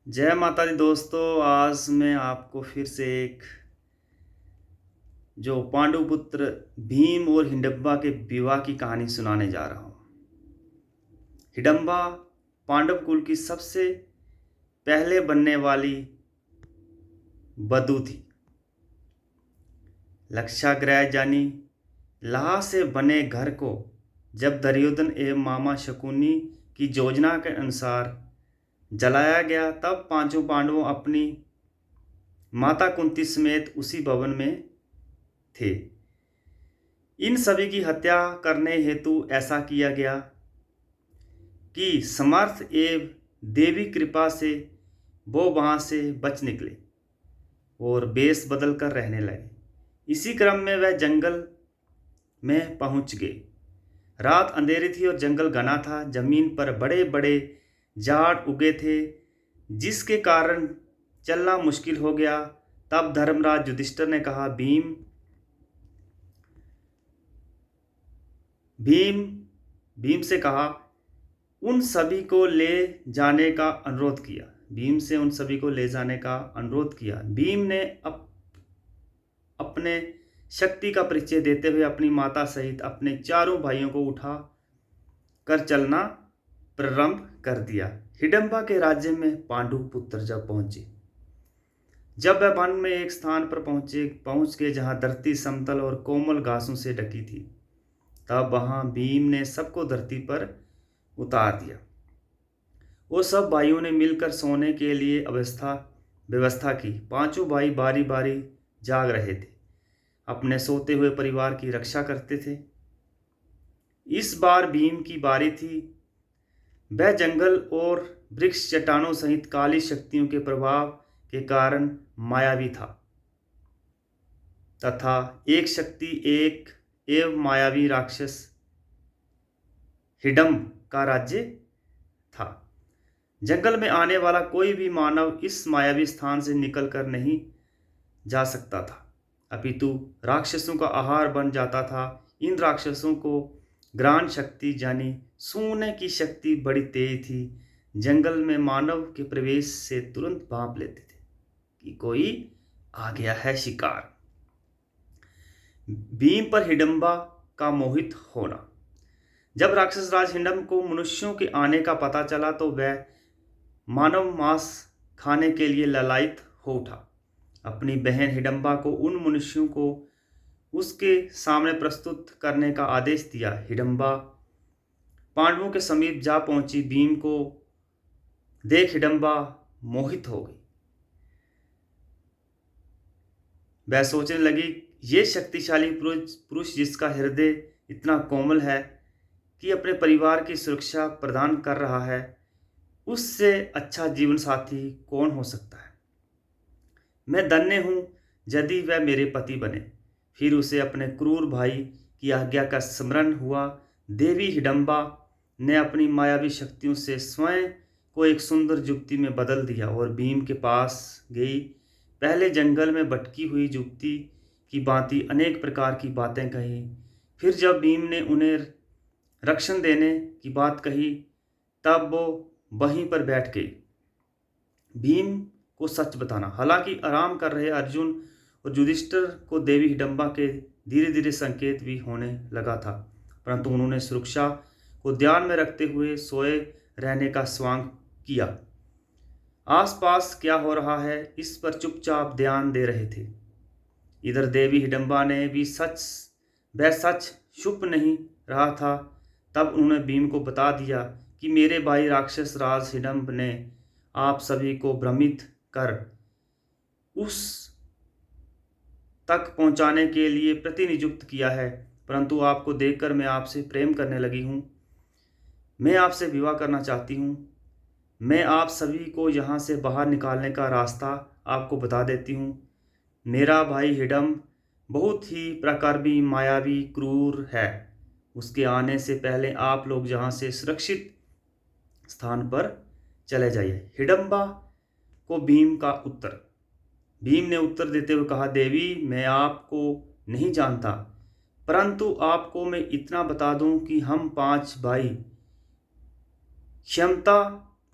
जय माता दी दोस्तों। आज मैं आपको फिर से एक जो पांडुपुत्र भीम और हिडम्बा के विवाह की कहानी सुनाने जा रहा हूँ। हिडम्बा पांडव कुल की सबसे पहले बनने वाली वधू थी। लक्षागृह यानी लाह से बने घर को जब दुर्योधन एवं मामा शकुनी की योजना के अनुसार जलाया गया, तब पांचों पांडवों अपनी माता कुंती समेत उसी भवन में थे। इन सभी की हत्या करने हेतु ऐसा किया गया कि समर्थ एवं देवी कृपा से वो वहां से बच निकले और वेश बदल कर रहने लगे। इसी क्रम में वह जंगल में पहुंच गए। रात अंधेरी थी और जंगल घना था। जमीन पर बड़े बड़े झाड़ उगे थे, जिसके कारण चलना मुश्किल हो गया। तब धर्मराज युधिष्ठिर ने कहा, भीम भीम से कहा, उन सभी को ले जाने का अनुरोध किया। भीम से उन सभी को ले जाने का अनुरोध किया। भीम ने अपने शक्ति का परिचय देते हुए अपनी माता सहित अपने चारों भाइयों को उठा कर चलना प्रारंभ कर दिया। हिडम्बा के राज्य में पांडु पुत्र जब वह वन में एक स्थान पर पहुंच गए जहां धरती समतल और कोमल घासों से ढकी थी, तब वहां भीम ने सबको धरती पर उतार दिया। वो सब भाइयों ने मिलकर सोने के लिए व्यवस्था की। पांचों भाई बारी बारी जाग रहे थे, अपने सोते हुए परिवार की रक्षा करते थे। इस बार भीम की बारी थी। वह जंगल और वृक्ष चट्टानों सहित काली शक्तियों के प्रभाव के कारण मायावी था तथा एक एवं मायावी राक्षस हिडम्ब का राज्य था। जंगल में आने वाला कोई भी मानव इस मायावी स्थान से निकलकर नहीं जा सकता था, अपितु राक्षसों का आहार बन जाता था। इन राक्षसों को ग्राण शक्ति यानी सूंघने की शक्ति बड़ी तेज थी। जंगल में मानव के प्रवेश से तुरंत भांप लेते थे कि कोई आ गया है शिकार। भीम पर हिडम्बा का मोहित होना। जब राक्षस राज हिडम्ब को मनुष्यों के आने का पता चला तो वह मानव मांस खाने के लिए ललायित हो उठा। अपनी बहन हिडम्बा को उन मनुष्यों को उसके सामने प्रस्तुत करने का आदेश दिया। हिडम्बा पांडवों के समीप जा पहुंची। भीम को देख हिडम्बा मोहित हो गई। वह सोचने लगी, ये शक्तिशाली पुरुष जिसका हृदय इतना कोमल है कि अपने परिवार की सुरक्षा प्रदान कर रहा है, उससे अच्छा जीवन साथी कौन हो सकता है। मैं धन्य हूं यदि वह मेरे पति बने। फिर उसे अपने क्रूर भाई की आज्ञा का स्मरण हुआ। देवी हिडम्बा ने अपनी मायावी शक्तियों से स्वयं को एक सुंदर युवती में बदल दिया और भीम के पास गई। पहले जंगल में भटकी हुई युवती की भांति अनेक प्रकार की बातें कही। फिर जब भीम ने उन्हें रक्षण देने की बात कही, तब वो वहीं पर बैठ गई। भीम को सच बताना। हालांकि आराम कर रहे अर्जुन और युधिष्ठिर को देवी हिडम्बा के धीरे धीरे संकेत भी होने लगा था, परंतु उन्होंने सुरक्षा को ध्यान में रखते हुए सोए रहने का स्वांग किया। आसपास क्या हो रहा है इस पर चुपचाप ध्यान दे रहे थे। इधर देवी हिडम्बा ने भी वह सच छुप नहीं रहा था। तब उन्होंने भीम को बता दिया कि मेरे भाई राक्षस राज हिडम्ब ने आप सभी को भ्रमित कर उस तक पहुंचाने के लिए प्रतिनियुक्त किया है, परंतु आपको देखकर मैं आपसे प्रेम करने लगी हूं। मैं आपसे विवाह करना चाहती हूं। मैं आप सभी को यहाँ से बाहर निकालने का रास्ता आपको बता देती हूँ। मेरा भाई हिडम्ब बहुत ही प्रकारवी, मायावी, क्रूर है। उसके आने से पहले आप लोग यहाँ से सुरक्षित स्थान पर चले जाइए। हिडम्बा को भीम का उत्तर। भीम ने उत्तर देते हुए कहा, देवी, मैं आपको नहीं जानता, परंतु आपको मैं इतना बता दूं कि हम 5 भाई क्षमता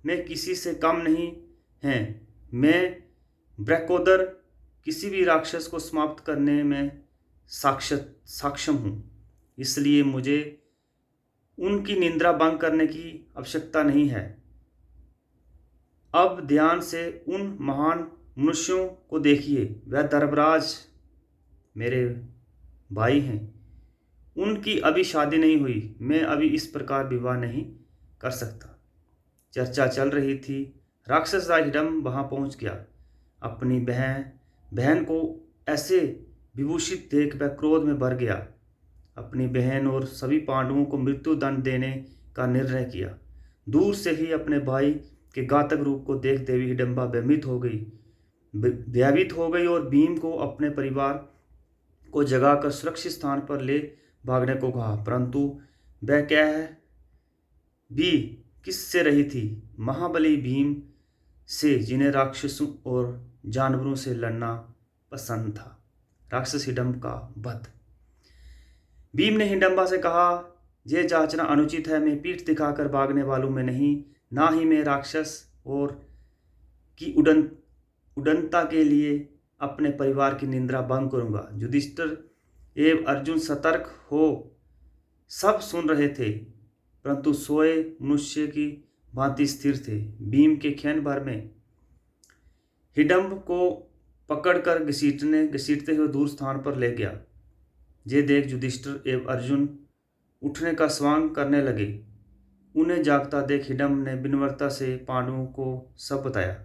में किसी से कम नहीं हैं। मैं ब्रकोदर किसी भी राक्षस को समाप्त करने में सक्षम हूँ, इसलिए मुझे उनकी निंदा भंग करने की आवश्यकता नहीं है। अब ध्यान से उन महान मनुष्यों को देखिए, वह धर्मराज मेरे भाई हैं। उनकी अभी शादी नहीं हुई, मैं अभी इस प्रकार विवाह नहीं कर सकता। चर्चा चल रही थी। राक्षस राज हिडम्ब वहां पहुंच गया। अपनी बहन को ऐसे विभूषित देख वह क्रोध में भर गया। अपनी बहन और सभी पांडवों को मृत्यु दंड देने का निर्णय किया। दूर से ही अपने भाई के घातक रूप को देख देवी हिडम्बा भयभीत हो गई और भीम को अपने परिवार को जगाकर सुरक्षित स्थान पर ले भागने को कहा, परंतु वह कह भी किससे रही थी? महाबली भीम से, जिन्हें राक्षसों और जानवरों से लड़ना पसंद था। राक्षस हिडम्ब का वध। भीम ने हिडम्बा से कहा, यह जांचना अनुचित है। मैं पीठ दिखाकर भागने वालों में नहीं, ना ही मैं राक्षस और की उड़नता के लिए अपने परिवार की निंदा भंग करूंगा। युधिष्ठिर एवं अर्जुन सतर्क हो सब सुन रहे थे, परंतु सोए मनुष्य की भांति स्थिर थे। भीम के क्षण भर में हिडम्ब को पकड़कर घसीटते हुए दूर स्थान पर ले गया। ये देख युधिष्ठिर एवं अर्जुन उठने का स्वांग करने लगे। उन्हें जागता देख हिडम्ब ने विनम्रता से पांडवों को सब बताया।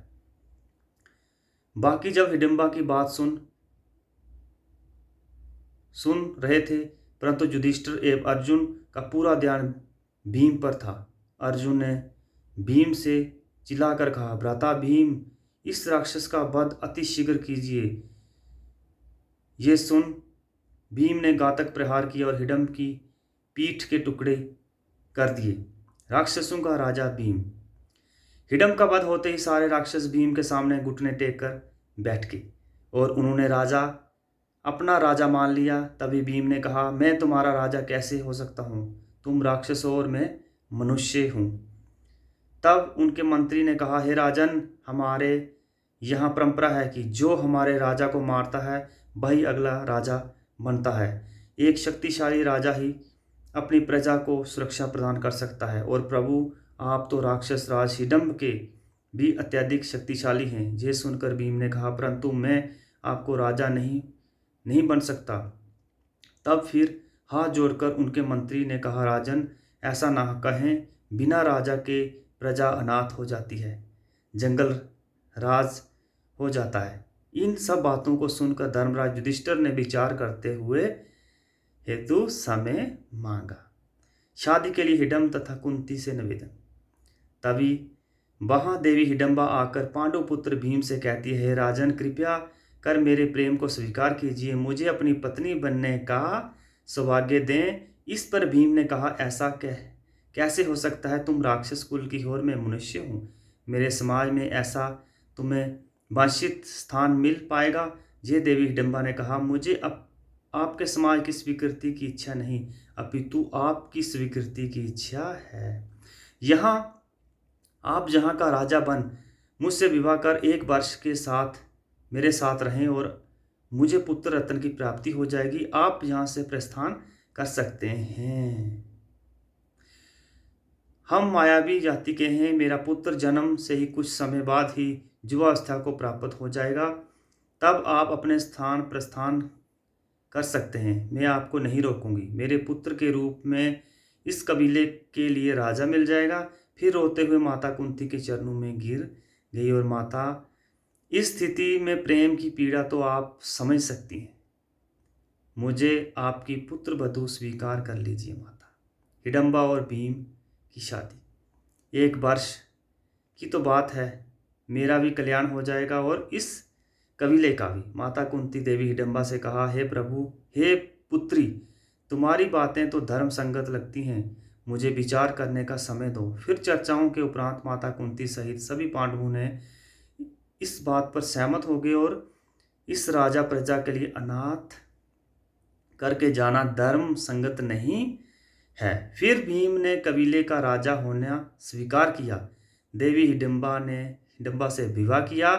बाकी जब हिडम्बा की बात सुन रहे थे, परंतु युधिष्ठिर एवं अर्जुन का पूरा ध्यान भीम पर था। अर्जुन ने भीम से चिल्लाकर कहा, भ्राता भीम, इस राक्षस का वध अति शीघ्र कीजिए। ये सुन भीम ने घातक प्रहार किया और हिडम्ब की पीठ के टुकड़े कर दिए। राक्षसों का राजा भीम। हिडम्ब का वध होते ही सारे राक्षस भीम के सामने घुटने टेक कर बैठ गए और उन्होंने अपना राजा मान लिया। तभी भीम ने कहा, मैं तुम्हारा राजा कैसे हो सकता हूँ? तुम राक्षस हो और मैं मनुष्य हूँ। तब उनके मंत्री ने कहा, हे राजन, हमारे यहाँ परंपरा है कि जो हमारे राजा को मारता है वही अगला राजा बनता है। एक शक्तिशाली राजा ही अपनी प्रजा को सुरक्षा प्रदान कर सकता है, और प्रभु, आप तो राक्षस राज हिडम्ब के भी अत्यधिक शक्तिशाली हैं। ये सुनकर भीम ने कहा, परंतु मैं आपको राजा नहीं बन सकता। तब फिर हाथ जोड़कर उनके मंत्री ने कहा, राजन, ऐसा ना कहें, बिना राजा के प्रजा अनाथ हो जाती है, जंगल राज हो जाता है। इन सब बातों को सुनकर धर्मराज युधिष्ठिर ने विचार करते हुए हेतु समय मांगा। शादी के लिए हिडम्ब तथा कुंती से निवेदन। तभी वहां देवी हिडम्बा आकर पांडु पुत्र भीम से कहती है, हे राजन, कृपया कर मेरे प्रेम को स्वीकार कीजिए, मुझे अपनी पत्नी बनने का सौभाग्य दें। इस पर भीम ने कहा, ऐसा कैसे हो सकता है? तुम राक्षस कुल की हो और मैं मनुष्य हूँ। मेरे समाज में ऐसा तुम्हें वांछित स्थान मिल पाएगा? ये देवी हिडम्बा ने कहा, मुझे आपके समाज की स्वीकृति की इच्छा नहीं, अपितु आपकी स्वीकृति की इच्छा है। आप जहाँ का राजा बन मुझसे विवाह कर 1 वर्ष के साथ मेरे साथ रहें और मुझे पुत्र रत्न की प्राप्ति हो जाएगी। आप यहाँ से प्रस्थान कर सकते हैं। हम मायावी जाति के हैं। मेरा पुत्र जन्म से ही कुछ समय बाद ही युवावस्था को प्राप्त हो जाएगा। तब आप अपने स्थान प्रस्थान कर सकते हैं, मैं आपको नहीं रोकूंगी। मेरे पुत्र के रूप में इस कबीले के लिए राजा मिल जाएगा। फिर रोते हुए माता कुंती के चरणों में गिर गई। और माता, इस स्थिति में प्रेम की पीड़ा तो आप समझ सकती हैं। मुझे आपकी पुत्र वधू स्वीकार कर लीजिए माता। हिडम्बा और भीम की शादी। 1 वर्ष की तो बात है, मेरा भी कल्याण हो जाएगा और इस कबीले का भी। माता कुंती देवी हिडम्बा से कहा, हे प्रभु, हे पुत्री, तुम्हारी बातें तो धर्म संगत लगती हैं, मुझे विचार करने का समय दो। फिर चर्चाओं के उपरांत माता कुंती सहित सभी पांडवों ने इस बात पर सहमत हो गए और इस राजा प्रजा के लिए अनाथ करके जाना धर्म संगत नहीं है। फिर भीम ने कबीले का राजा होना स्वीकार किया। देवी हिडम्बा ने हिडम्बा से विवाह किया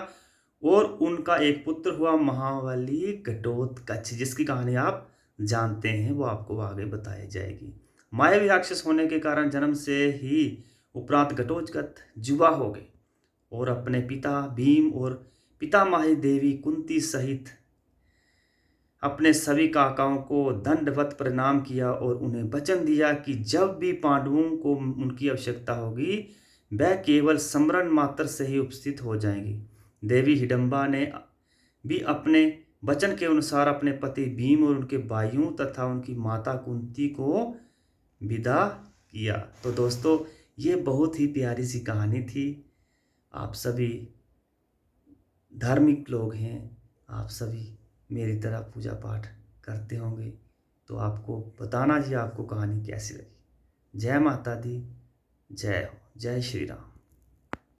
और उनका एक पुत्र हुआ महाबली घटोत्कच, जिसकी कहानी आप जानते हैं, वो आपको आगे बताई जाएगी। मायावी राक्षस होने के कारण जन्म से ही उपरांत घटोत्कच जुआ हो गए और अपने पिता भीम और पितामही देवी कुंती सहित अपने सभी काकाओं को दंडवत प्रणाम किया और उन्हें वचन दिया कि जब भी पांडवों को उनकी आवश्यकता होगी वह केवल स्मरण मात्र से ही उपस्थित हो जाएंगी। देवी हिडम्बा ने भी अपने वचन के अनुसार अपने पति भीम और उनके भाइयों तथा उनकी माता कुंती को विदा किया। तो दोस्तों, ये बहुत ही प्यारी सी कहानी थी। आप सभी धार्मिक लोग हैं, आप सभी मेरी तरह पूजा पाठ करते होंगे, तो आपको बताना जी आपको कहानी कैसी लगी। जय माता दी, जय हो, जय श्री राम।